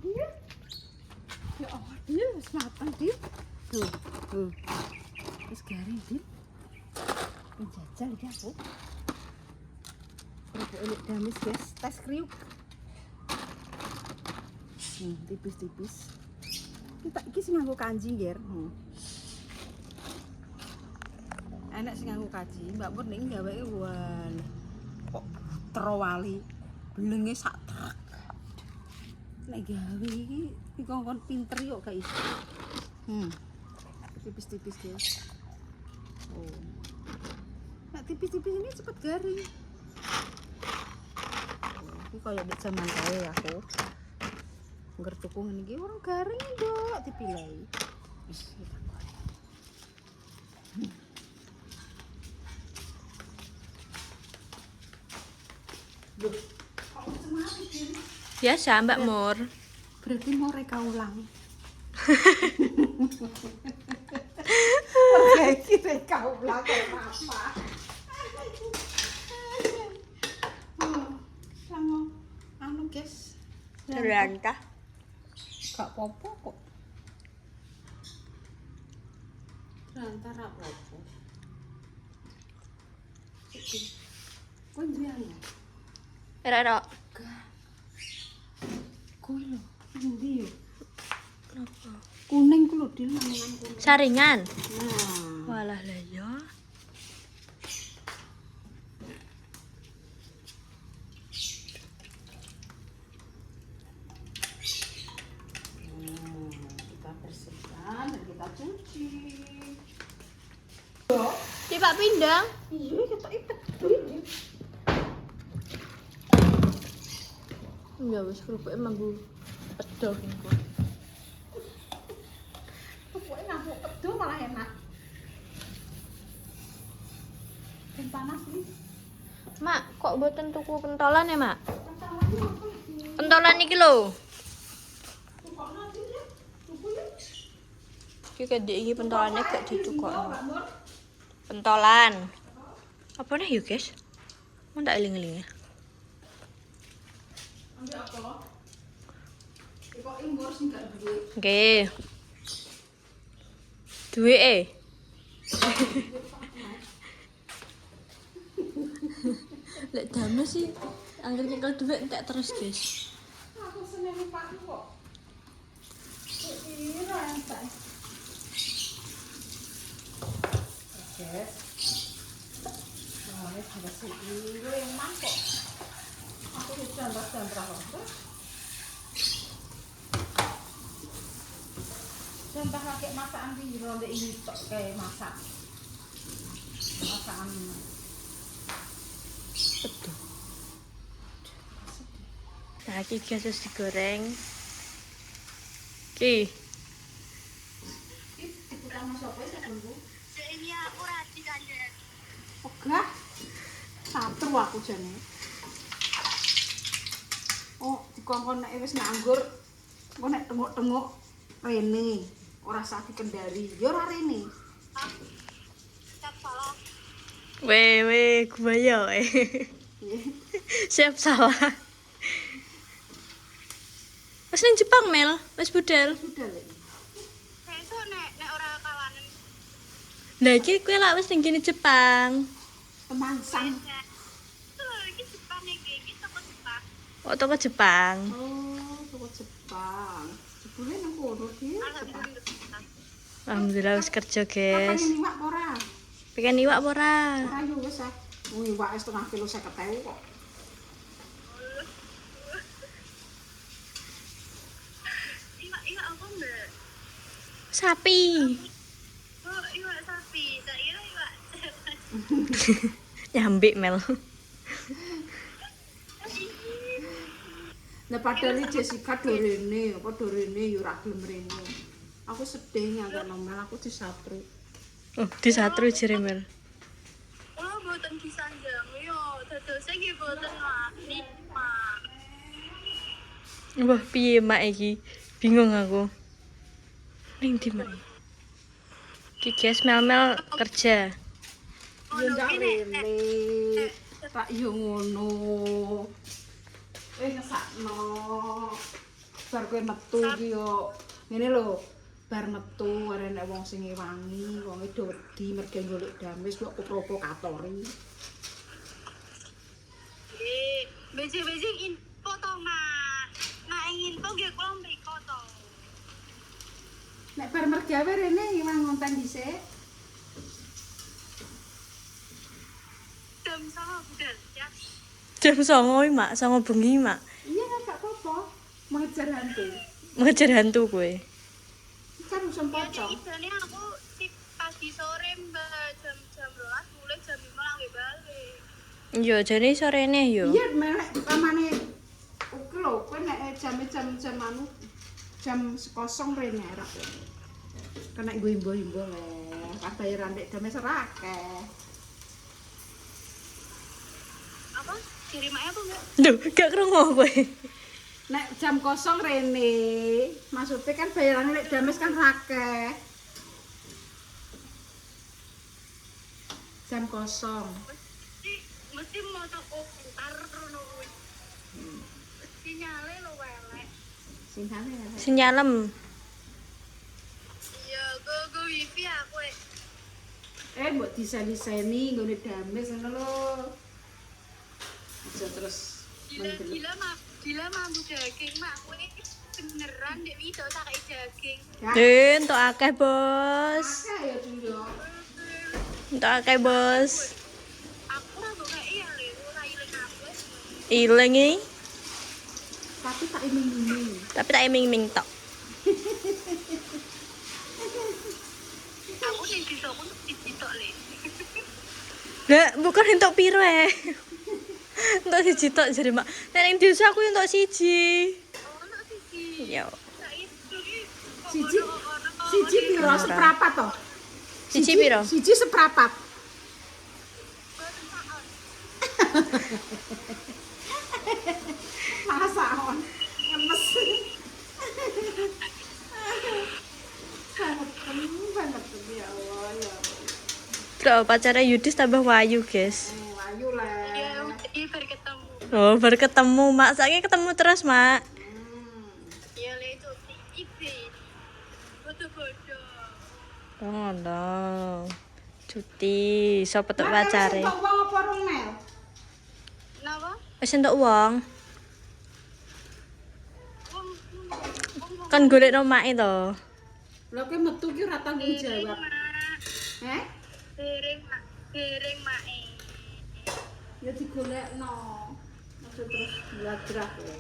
dia. Ya Allah, dia wis mateng, Dit. Tuh. Wis garing, Dit. Penjajal iki aku. Kerupuk elik damis, guys. Tes kriuk. Tipis-tipis. Kita iki sing nganggo kanji, Ger. Enak sing nganggo kanji, Mbak Pur ning gaweke wan. Kok terowali blenge sak truk. Nek gawe iki kongkon pinter yo gak iso. Tipis-tipis, guys. Oh. Nek tipis-tipis ini cepet garing. Iki koyo nek jaman kae aku. Ngger tuku ngene iki ora garing ndok dipilih. Wis tak goreng. Loh, kok semari Din? Biasa Mbak Mur. Berarti mau reka ulang. Perbaiki reka ulang kayak apa? Sama anu guys. Rantah. Gak apa-apa kok. Rantah ra apa-apa. Kok njian? Era. Kuwi lho, endi yo? Kenapa? Kuning ku lho, Dil, namungan kuning. Saringan. Nah, Walah lah ya. kita bersihkan dan kita cuci. Pak pindang. Iya, kita ipet duit. Ya wis kerupuk emang gue pedo niku. Pokoknya ngapuk pedo malah enak. Dan panas nih. Mak, kok mboten tuku pentolan ya, Mak? Pentolonnya apa lagi? Pentolan iki lho. Tukokno aja ya. Tuku ya. Iki kadek iki pentolane gak ditukokno. Mbak Mur. Pentolan. Apa nih yuk, guys? Mau tak eling-eling. Ambil apa? Kok imbor sing gak duit. Oke. Duwe Lek damai sih angger nyekel duit entek terus, guys. Aku seneng lupa kok. Ini rantai. Oke. Soalnya ada sih yang mangkok. Aku dijambrak-jambrak kok. Jambrak pakai masakan di ronde ini tok kayak masak. Masakan Betul. Nah, iki guys harus digoreng. Ki. Utama sapa sih Bu? Ini aku rati kanjeng. Ogah. Satru aku jane. Oh, dikongkon nek wis nganggur, engko nek tengok-tengok rene, ora sak dikendari. Ya ora rene. Siap salah. Wewe, kubaya. Siap salah. Wes ning Jepang, Mel. Wes budal. Sudah lek. Saya tuh nek ora kawanan. Nah, iki kowe lak wis ning kene Jepang. Temangsang. Itu lagi Jepang iki toko Jepang. Kok toko Jepang? Oh, toko Jepang. Jebule nang kono ki. Alhamdulillah. Alhamdulillah wis kerja, Kapan guys. ini Mak ora? Pengen iwak apa ora? Ora yo wis ah. Iwak setengah kilo 50.000 kok. Iwak apa mbak? Sapi. Oh iwak sapi. Tak kira iwak. Nyambik, Mel. Nah padahal ini Jessica dorene, apa dorene yo ora gelem rene. Aku sedih nganggo nomel aku disatru. Oh, disatru jere, Mel. Oh boten disanjang yo. Dadose iki boten wani, Mak. Wah, piye mak iki? Bingung aku. Ning ndi mak? Iki guys, Mel kerja. Yo ndak rene. Tak yo ngono. Ngesakno. bar kowe metu iki yo ngene lho. Bar metu arek wong sing wangi, wong do wedi mergo golek dames kok provokatori. Bejing info to, Mak. Mak info nggih kula mriko to. Nek bar mergawe rene iwang ngonten dhisik. Jam 9 budal ya. Jam 09.00 Mak, 09.00 bengi Mak. Iya gak apa-apa. Mengejar hantu. Mengejar hantu kowe. Kan usum Ya pocong. idene aku sip pagi sore Mbak jam 12 mulai jam 5 lagi balik. Yo jane sorene yo. Iya melek pamane oke lho kowe nek jam anu jam kosong rene arek. Kena gue imbo-imbo le. Pas bayaran nek dames ora akeh. Apa? Kirim aja apa enggak? Duh, gak krungu kowe. Nek jam kosong rene, maksudnya kan bayaran nek dames kan akeh. Jam kosong. Mesti mau komentar rono kuwi. Sinyale lo welek. Sinyale. Sinyalem. Iya, go wifi aku. Mbok diseni-seni nggone dames ngono lho. Aja terus Gila mambu daging mak kowe beneran ndek video tak kayak daging. Entuk akeh, Bos. Akeh ya Duyo. Entuk akeh, Bos. Aku ora mbok kayak iya lho, ora ilang aku. Ileng iki, Tapi tak iming-iming. tapi tak iming-iming tok. Aku ning bisa aku siji tok le. Lah, bukan entuk piro entuk siji tok jare Mak. Nek ning desa aku entuk siji. Ono siji. Yo. Siji piro seprapat to? Siji piro? Siji seprapat. Masa on. Ngemes. Banget ya Allah ya. Bro, pacarnya Yudis tambah wayu, guys. Ayu lah. Ya, iki baru ketemu. Oh, baru ketemu, Mak. Saiki ketemu terus, Mak. Ya le itu iki. Bodoh-bodoh. Oh, no. Cuti, sapa tok pacare? Kok wong apa rong mel? Napa? Wis entuk wong. Wong Kan golekno make to. Lha kowe metu ki ora tanggung jawab. Heh? Dereng mae. Ya digolekno. Aja terus bladrah kowe.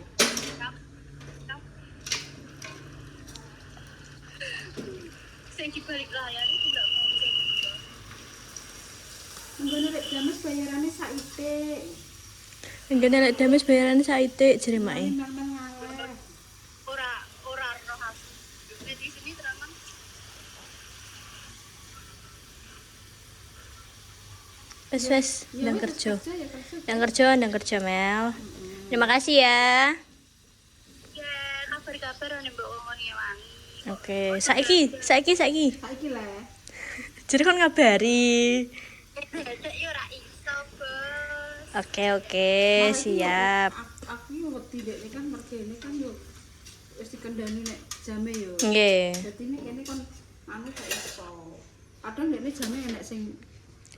Sing dibalik layar itu enggak mungkin. Nggone lek dames bayarane saithik. Enggak nek dames bayarane saithik jare make. Memang ngaleh. Ora roh aku. Di sini terangan. Wes, ndang kerja. Ya kerja. Ndang kerja, Mel. Terima kasih ya. Ya, kabar-kabar nek mbok ngomongin wangi. Oke, saiki. Saiki le. Jadi kon ngabari. Dedek yo ora iso, Bos. Oke, siap. Aku yo wedi dekne kan mergene kan yo wis dikendani nek jame yo. Nggih. Dadi nek kene kon anu gak iso. Padahal dekne jame enek sing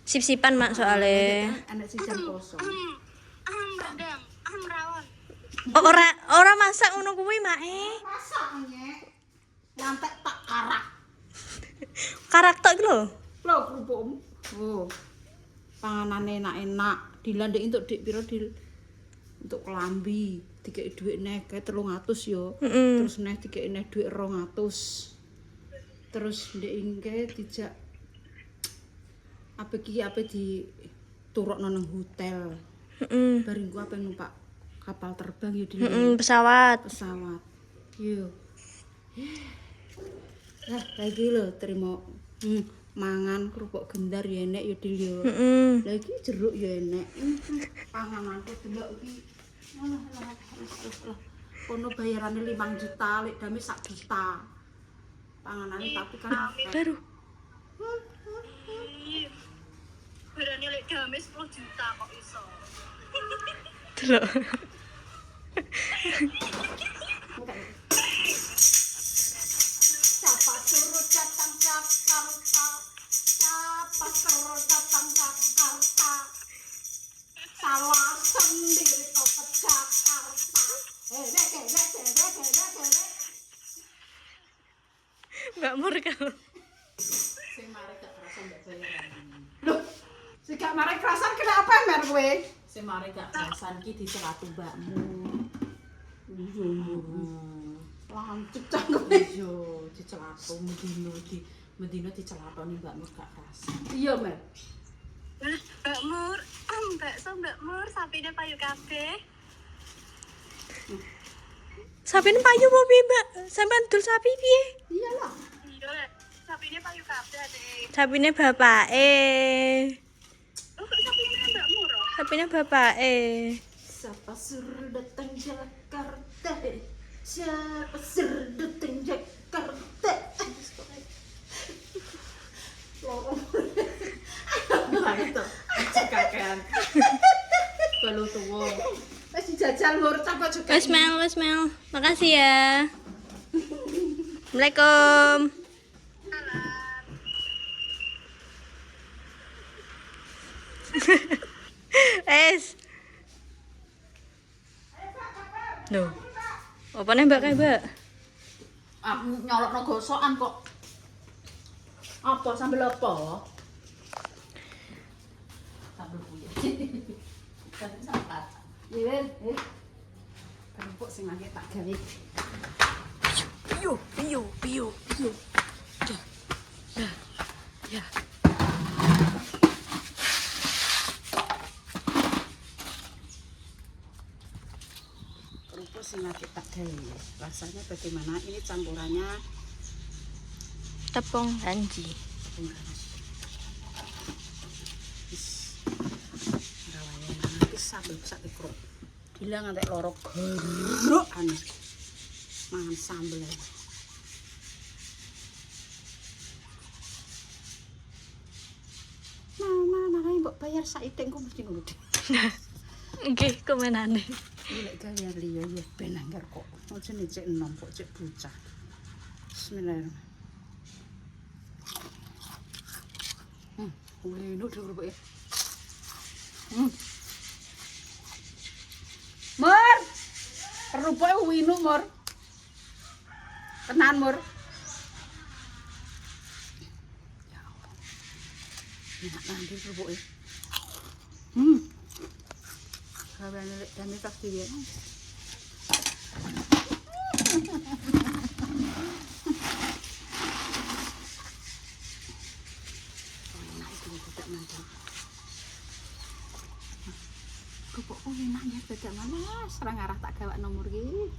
Sip-sipan, Mak, soalnya. enek sing jam kosong. Rendang, rawon. Oh, ora masak ngono kuwi, Make. Masak nyek. Ngantek tak karak. Karakter iki lho. Lho kerupukmu. Oh. Panganane enak-enak. Dilandek entuk dik piro dil. Untuk kelambi, dikek dhuwit neh kae 300 yo. Terus neh dikek neh dhuwit 200. Terus ndek ingke dijak apa di turokno nang hotel. Bareng ku apa numpak kapal terbang yo di Pesawat. Yo. Lah, lagi lho terima mangan kerupuk gendar ya enek ya Dil yo. Lah iki jeruk ya enek. Pangananku delok iki. Alah. Kono bayarane 5 juta, lek dame 1 juta. Panganane tapi kan Baru. Berani lek dame 10 juta kok iso. Delok. Mbak Mur kalau Sing mari gak kerasan mbak bayaran. Loh, sing gak mari kerasan kenapa mer kowe? Sing mari gak kerasan ki dicelatu mbakmu. Iya. Lancip cangkem. Iya, dicelatu medino dicelatoni mbakmu gak kerasan. Iya, Mer. Mbak Mur, Mbak Mur, sapine payu kabeh. sapine payu apa piye, Mbak? Sampeyan dul sapi piye? Iyalah. Iya, Le. Sapine payu kabeh, Dek. Sapine bapake. Oh, sapine Mbak Mur. Oh. Sapine bapake. Siapa suruh datang Jakarta? Siapa suruh datang Jakarta? Lorong. Lagi tuh, kakean. Kalau tuwo. Wis dijajal Mur, capek juga. Wes Mel. Makasih ya. Assalamualaikum. Es. Loh. Apa nih Mbak kayak Mbak? Aku nyolokno gosokan kok. Apa sambel apa? Sambel buyut. Sambel sampat. Iya, kerupuk sing lagi tak gawe. Piu. Ya. Kerupuk sing lagi tak gawe. Rasanya bagaimana? Ini campurannya Tepung kanji. Nanti sambel sak ikruk. Gila ngantek loro gerokan. Mangan sambel. Makanya mbok bayar saithik ku mesti ngono. Nggih, komenane. Lek gawe liya ya ben anggar kok. Ojo cek enom kok cek bocah. Bismillahirrahmanirrahim. Wino kerupuk ya. Mur. Kerupuknya wino, Mur. Tenan, Mur. Ya Allah. Enak nanti kerupuknya. Gaweane lek dame tas dhewe. Kerupukku enak ya, beda mana serang arah tak gawak nomor iki.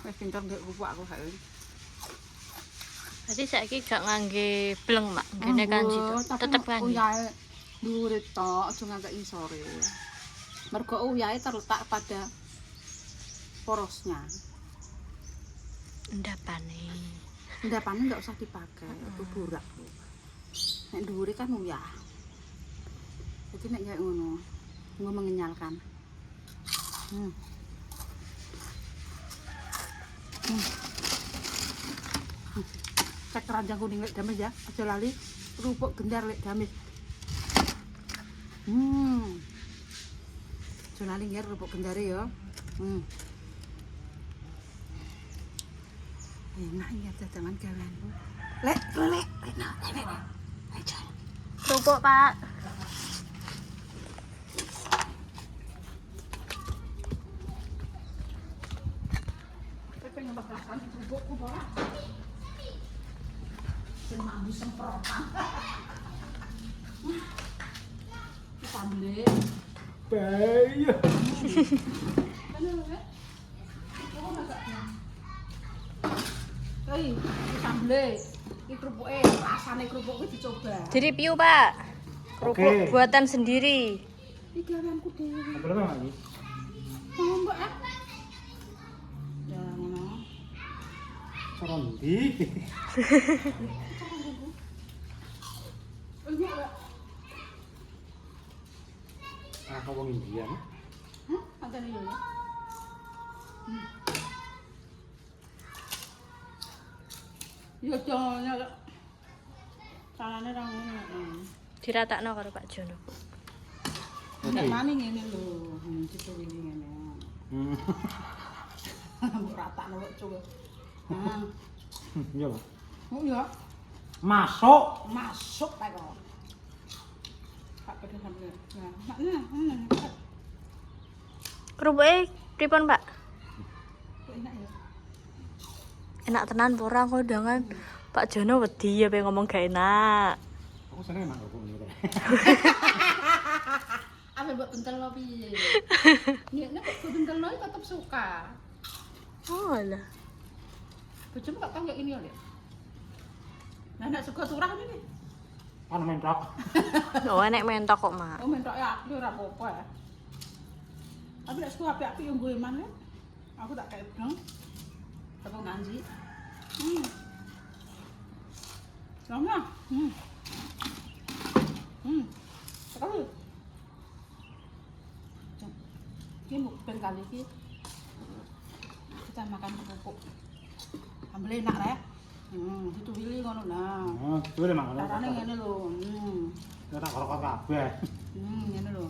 Wis pinter ngek kerupuk aku kae. Berarti saiki gak ngangge bleng, Mak. Ngene kanji to. Tetep kanji. Uyahe dhuwure tok, aja ngantek isore. Mergo uyahe terletak pada porosnya. Endapane. Endapane enggak usah dipakai, itu burak. Nek dhuwure kan uyah. Jadi nek kayak ngono, mengenyalkan. Cek keranjang kuning lek damis ya, aja lali kerupuk gendar lek damis. Aja lali ya kerupuk gendare ya. Enak ya dadangan gaweanku. Lek. Aja. Kerupuk, Pak. Pengen bakalan kerupukku ora. Mambu semprotan. Sambel. Bahaya. Hei, sambel. Iki kerupuke, rasane kerupuk kuwi dicoba. Jadi piu, Pak. Kerupuk buatan sendiri. Iki gaweanku dhewe. Berapa lagi? Oh, Mbak. Ya ngono. Cara ndi? Aku wong India. Hah? Antene yo ya. Ya jangan carane ra ngono. Diratakno karo Pak Jono. Nek maning ngene lho, cicu ini ngene. Mbok ratakno kok cuwe. Nah, Iya, Pak. oh ya, Masuk. masuk ta kok. Pak pedes sampe. Nah, Kerupuknya pripun, Pak? kok enak ya. Enak tenan apa ora kondangan. Pak Jono wedi ya pengen ngomong gak enak. Aku seneng enak kok ngene. Apa buat pentel lo piye? Nek kok pentel lo tetep suka. Oh lah. Bojomu gak tau kayak gini oleh. Nah, nek suka surah ini. Kan mentok. Oh enek mentok kok, Mak. Oh, mentok ya aku ora apa-apa ya. Tapi nek suka api-api yang gue mana? Aku tak kayak dong. Tepung nanji. Lama. Sekali. Ini bukan kali ini. Kita makan kerupuk. Ambil enak ya. Itu pilih ngono nah. Oh, itu memang ngono. Carane ngene lho. Ya tak korok kabeh. Ngene lho.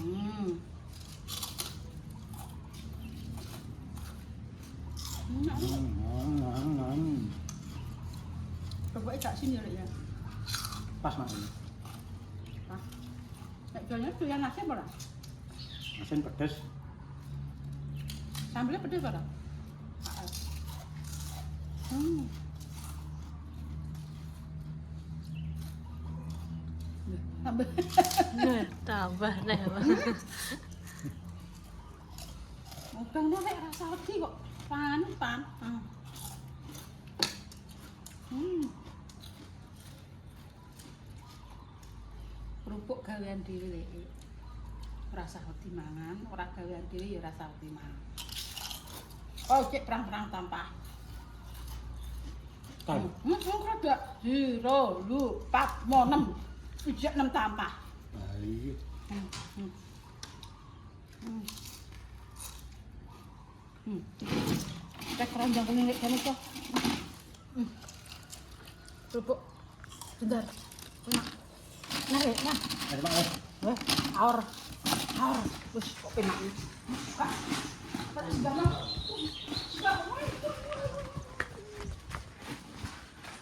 Kerupuknya gak sini ya. Pas mak ini. Nek jualnya doyan nasi apa ora? Asin pedes. Sambelnya pedes ora? Sambel. Nah, tambah nih. Mukang nek rasa wedi kok. Pan. Kerupuk gawean dhewe. Rasa wedi mangan, ora gawean dhewe ya rasa wedi mangan. Oh, cek perang-perang tampah. Kan. Kada 0, 4, 6. Ijek 6 tampah. Lah iya. Cek keranjang kuning nek kene kok. Kerupuk. Bentar. Nah, nah. Ada mak. Weh, aur. Wis kok penak. Kak. Kak,